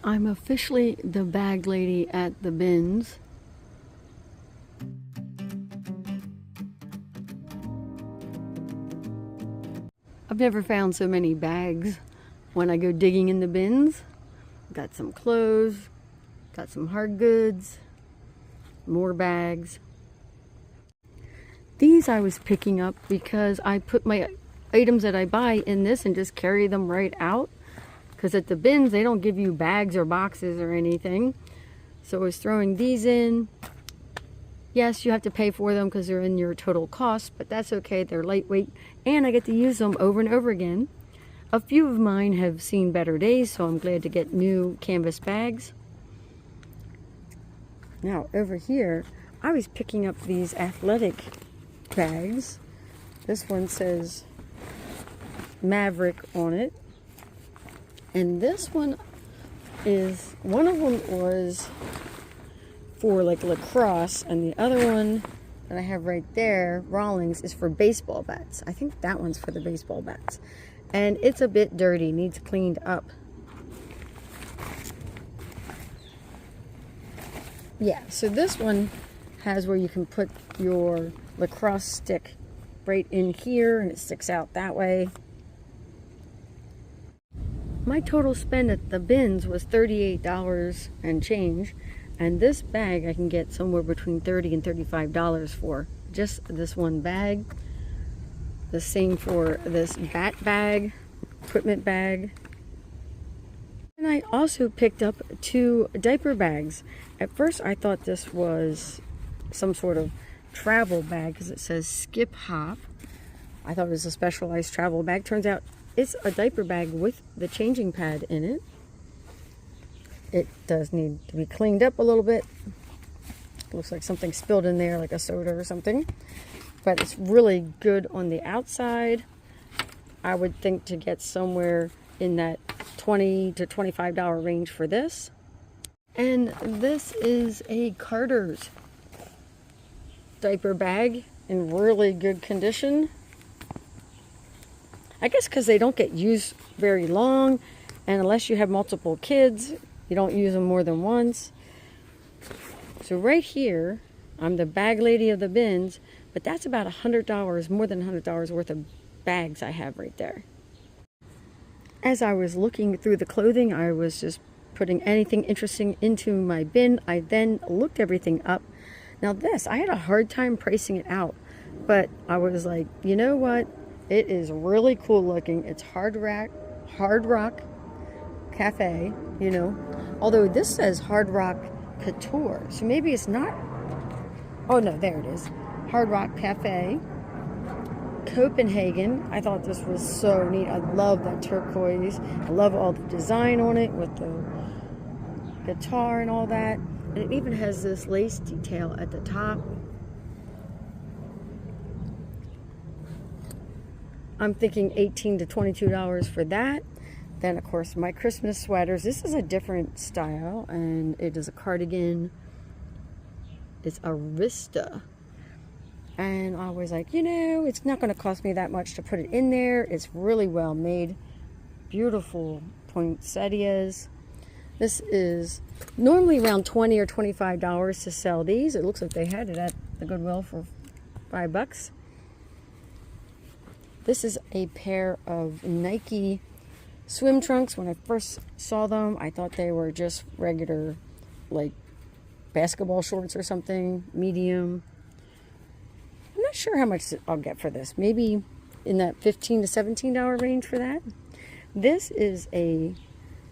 I'm officially the bag lady at the bins. I've never found so many bags when I go digging in the bins. Got some clothes, got some hard goods, more bags. These I was picking up because I put my items that I buy in this and just carry them right out. Because at the bins, they don't give you bags or boxes or anything. So I was throwing these in. Yes, you have to pay for them because they're in your total cost, but that's okay. They're lightweight, and I get to use them over and over again. A few of mine have seen better days, so I'm glad to get new canvas bags. Now, over here, I was picking up these athletic bags. This one says Maverick on it. And this one is, one of them was for like lacrosse, and the other one that I have right there, Rawlings, is for baseball bats. I think that one's for the baseball bats. And it's a bit dirty, needs cleaned up. Yeah, so this one has where you can put your lacrosse stick right in here, and it sticks out that way. My total spend at the bins was $38 and change, and this bag I can get somewhere between $30 and $35 for. Just this one bag. The same for this bat bag, equipment bag. And I also picked up 2 diaper bags. At first I thought this was some sort of travel bag because it says Skip Hop. I thought it was a specialized travel bag. Turns out it's a diaper bag with the changing pad in it. It does need to be cleaned up a little bit. Looks like something spilled in there, like a soda or something. But it's really good on the outside. I would think to get somewhere in that $20 to $25 range for this. And this is a Carter's diaper bag in really good condition. I guess because they don't get used very long, and unless you have multiple kids, you don't use them more than once. So right here, I'm the bag lady of the bins, but that's about $100, more than $100 worth of bags I have right there. As I was looking through the clothing, I was just putting anything interesting into my bin. I then looked everything up. Now this, I had a hard time pricing it out, but I was like, you know what? It is really cool looking. It's Hard Rock Cafe, you know. Although this says Hard Rock Couture, so maybe it's not. Oh no, there it is. Hard Rock Cafe, Copenhagen. I thought this was so neat. I love that turquoise. I love all the design on it with the guitar and all that. And it even has this lace detail at the top. I'm thinking $18 to $22 for that. Then, of course, my Christmas sweaters. This is a different style, and it is a cardigan. It's a Rista. And I was like, you know, it's not going to cost me that much to put it in there. It's really well made. Beautiful poinsettias. This is normally around $20 or $25 to sell these. It looks like they had it at the Goodwill for $5. This is a pair of Nike swim trunks. When I first saw them, I thought they were just regular, like, basketball shorts or something, medium. I'm not sure how much I'll get for this. Maybe in that $15 to $17 range for that. This is a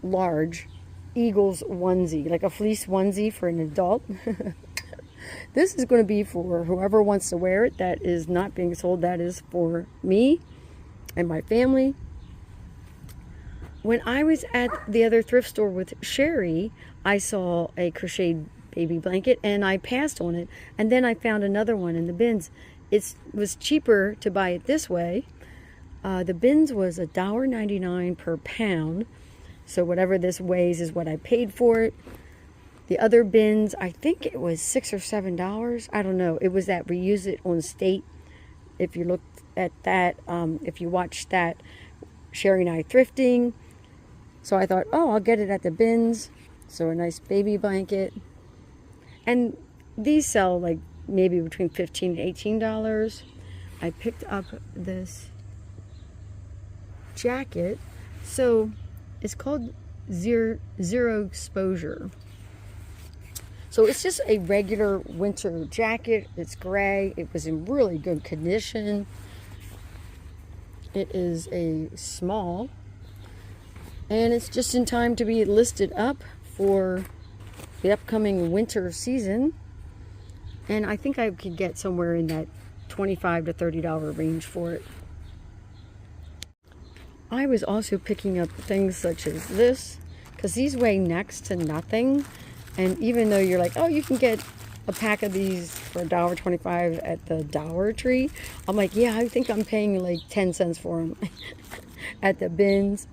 large Eagles onesie, like a fleece onesie for an adult. This is going to be for whoever wants to wear it. That is not being sold. That is for me and my family. When I was at the other thrift store with Sherry, I saw a crocheted baby blanket and I passed on it. And then I found another one in the bins. It was cheaper to buy it this way. The bins was $1.99 per pound. So whatever this weighs is what I paid for it. The other bins, I think it was $6 or $7. I don't know. It was that Reuse It on State. If you looked at that, if you watched that, Sherry and I thrifting. So I thought, oh, I'll get it at the bins. So a nice baby blanket. And these sell like maybe between $15 to $18. I picked up this jacket. So it's called Zero Exposure. So it's just a regular winter jacket. It's gray. It was in really good condition. It is a small. And it's just in time to be listed up for the upcoming winter season. And I think I could get somewhere in that $25 to $30 range for it. I was also picking up things such as this, because these weigh next to nothing. And even though you're like, oh, you can get a pack of these for $1.25 at the Dollar Tree, I'm like, yeah, I think I'm paying like 10 cents for them at the bins.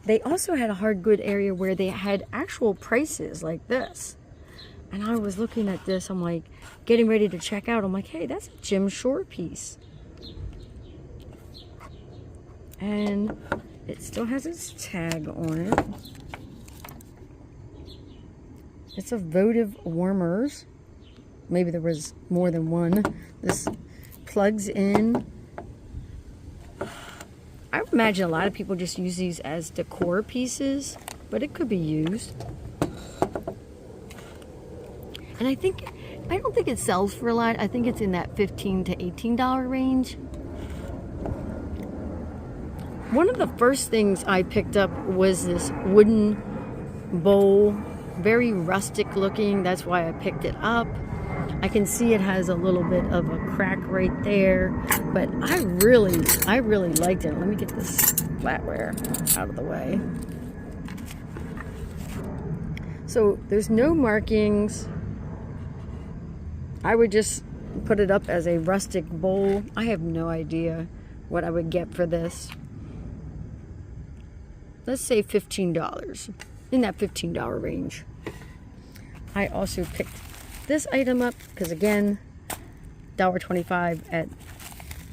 They also had a hard good area where they had actual prices like this. And I was looking at this, I'm like, getting ready to check out. I'm like, hey, that's a Jim Shore piece. And it still has its tag on it. It's a votive warmers. Maybe there was more than one. This plugs in. I would imagine a lot of people just use these as decor pieces, but it could be used. And I don't think it sells for a lot. I think it's in that $15 to $18 range. One of the first things I picked up was this wooden bowl. Very rustic looking. That's why I picked it up. I can see it has a little bit of a crack right there, but I really liked it. Let me get this flatware out of the way. So there's no markings. I would just put it up as a rustic bowl. I have no idea what I would get for this. Let's say $15, in that $15 range. I also picked this item up because, again, $1.25 at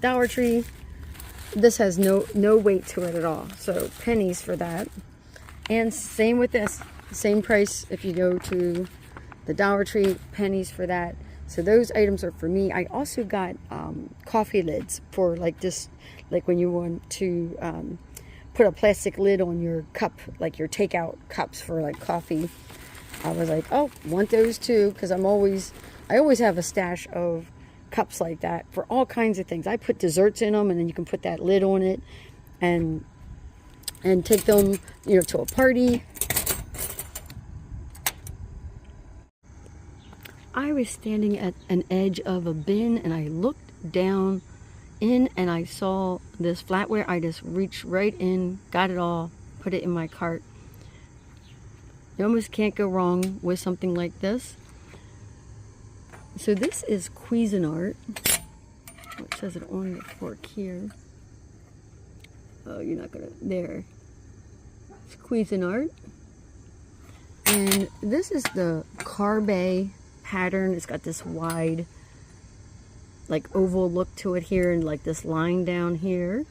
Dollar Tree. This has no weight to it at all, so pennies for that. And same with this, same price if you go to the Dollar Tree, pennies for that. So those items are for me. I also got coffee lids for like this, like when you want to put a plastic lid on your cup, like your takeout cups for like coffee. I was like, oh, want those too, because I always have a stash of cups like that for all kinds of things. I put desserts in them, and then you can put that lid on it and take them, to a party. I was standing at an edge of a bin, and I looked down in, and I saw this flatware. I just reached right in, got it all, put it in my cart. You almost can't go wrong with something like this. So this is Cuisinart. It says it on the fork here. Oh, you're not gonna, there. It's Cuisinart. And this is the Carbe pattern. It's got this wide, like oval look to it here, and like this line down here.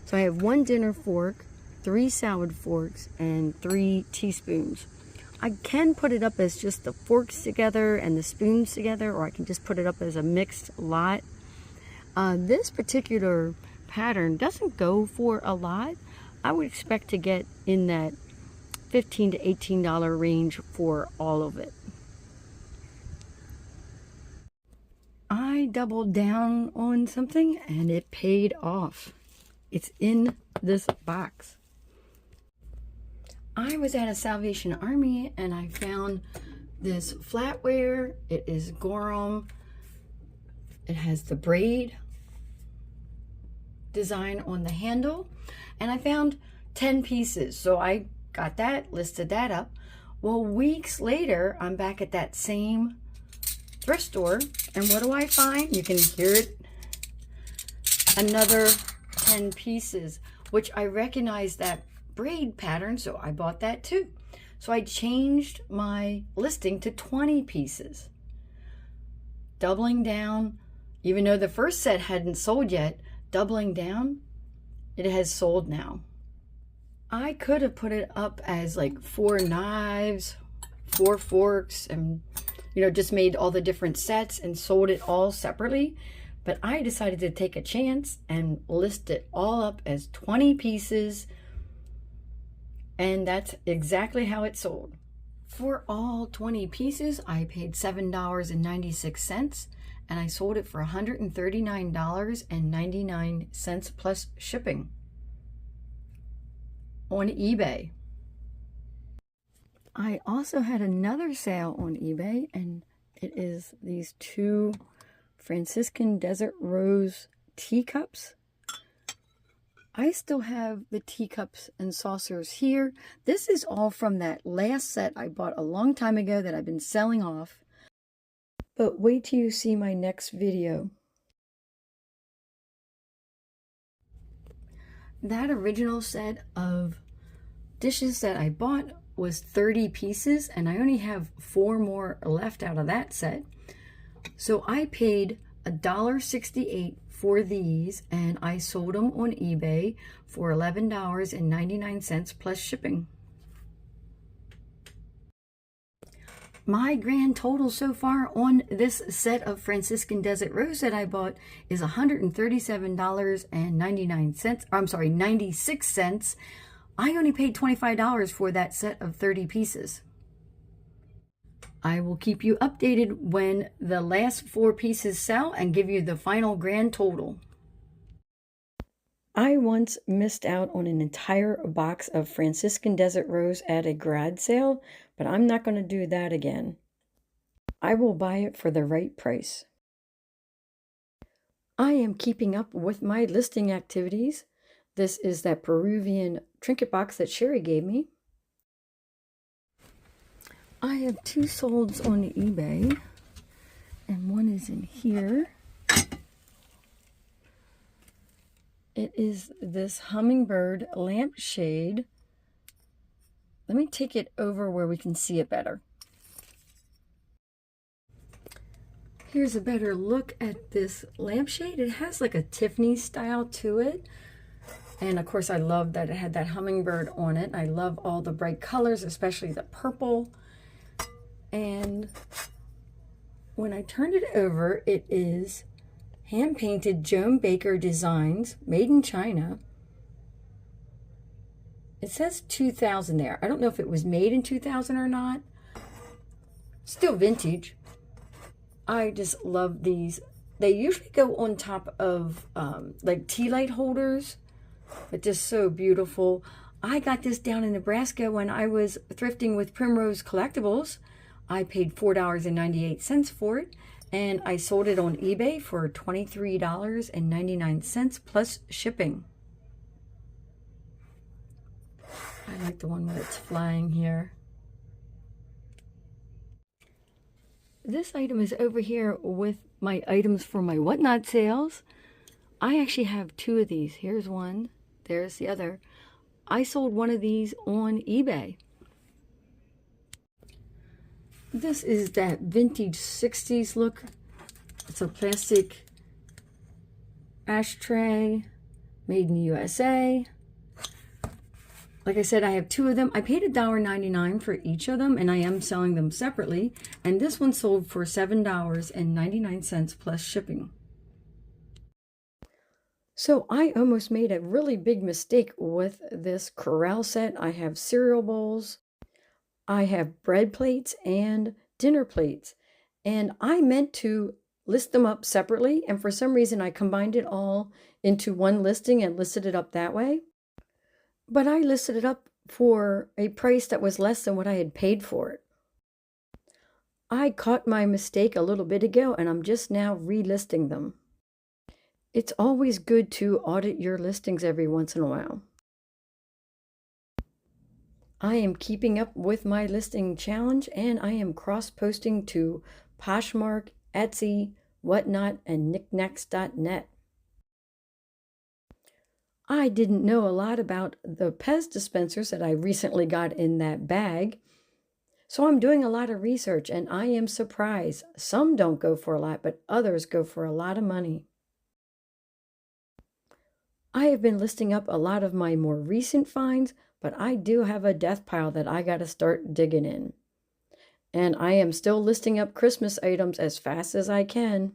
So I have 1 dinner fork, 3 salad forks, and 3 teaspoons. I can put it up as just the forks together and the spoons together, or I can just put it up as a mixed lot. This particular pattern doesn't go for a lot. I would expect to get in that $15 to $18 range for all of it. I doubled down on something and it paid off. It's in this box. I was at a Salvation Army and I found this flatware. It is Gorham. It has the braid design on the handle, and I found 10 pieces. So I got that, listed that up. Well, weeks later, I'm back at that same thrift store, and what do I find? You can hear it. Another 10 pieces, which I recognize that braid pattern, so I bought that too. So I changed my listing to 20 pieces, doubling down. Even though the first set hadn't sold yet, doubling down, it has sold now. I could have put it up as like 4 knives, 4 forks, and just made all the different sets and sold it all separately. But I decided to take a chance and list it all up as 20 pieces, and that's exactly how it sold. For all 20 pieces, I paid $7.96, and I sold it for $139.99 plus shipping on eBay. I also had another sale on eBay, and it is these 2 Franciscan Desert Rose teacups. I still have the teacups and saucers here. This is all from that last set I bought a long time ago that I've been selling off. But wait till you see my next video. That original set of dishes that I bought was 30 pieces, and I only have 4 more left out of that set. So I paid $1.68 for these, and I sold them on eBay for $11.99 plus shipping. My grand total so far on this set of Franciscan Desert Rose that I bought is $137.99. I'm sorry, 96 cents. I only paid $25 for that set of 30 pieces. I will keep you updated when the last 4 pieces sell and give you the final grand total. I once missed out on an entire box of Franciscan Desert Rose at a garage sale, but I'm not going to do that again. I will buy it for the right price. I am keeping up with my listing activities. This is that Peruvian trinket box that Sherry gave me. I have 2 solds on eBay, and one is in here. It is this hummingbird lampshade. Let me take it over where we can see it better. Here's a better look at this lampshade. It has like a Tiffany style to it. And of course I love that it had that hummingbird on it. I love all the bright colors, especially the purple. And when I turned it over, it is hand-painted Joan Baker designs, made in China. It says 2000 there. I don't know if it was made in 2000 or not. Still vintage. I just love these. They usually go on top of like tea light holders, but just so beautiful. I got this down in Nebraska when I was thrifting with Primrose Collectibles. I paid $4.98 for it, and I sold it on eBay for $23.99 plus shipping. I like the one where it's flying here. This item is over here with my items for my whatnot sales. I actually have 2 of these. Here's one. There's the other. I sold one of these on eBay. This is that vintage 60s look. It's a plastic ashtray made in the USA. Like I said, I have 2 of them. I paid $1.99 for each of them, and I am selling them separately. And this one sold for $7.99 plus shipping. So I almost made a really big mistake with this corral set. I have cereal bowls, I have bread plates and dinner plates. And I meant to list them up separately, and for some reason I combined it all into one listing and listed it up that way. But I listed it up for a price that was less than what I had paid for it. I caught my mistake a little bit ago, and I'm just now relisting them. It's always good to audit your listings every once in a while. I am keeping up with my listing challenge, and I am cross-posting to Poshmark, Etsy, Whatnot, and knickknacks.net. I didn't know a lot about the Pez dispensers that I recently got in that bag. So I'm doing a lot of research, and I am surprised. Some don't go for a lot, but others go for a lot of money. I have been listing up a lot of my more recent finds, but I do have a death pile that I got to start digging in. And I am still listing up Christmas items as fast as I can.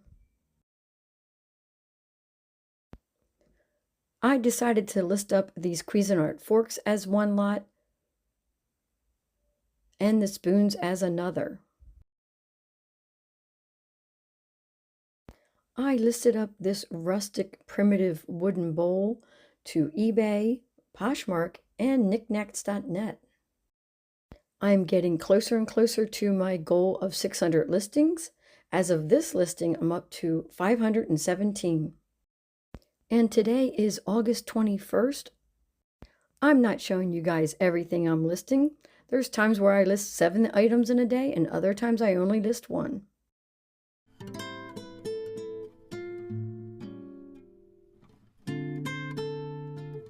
I decided to list up these Cuisinart forks as one lot and the spoons as another. I listed up this rustic primitive wooden bowl to eBay, Poshmark, and knickknacks.net. I'm getting closer and closer to my goal of 600 listings. As of this listing, I'm up to 517. And today is August 21st. I'm not showing you guys everything I'm listing. There's times where I list 7 items in a day, and other times I only list 1.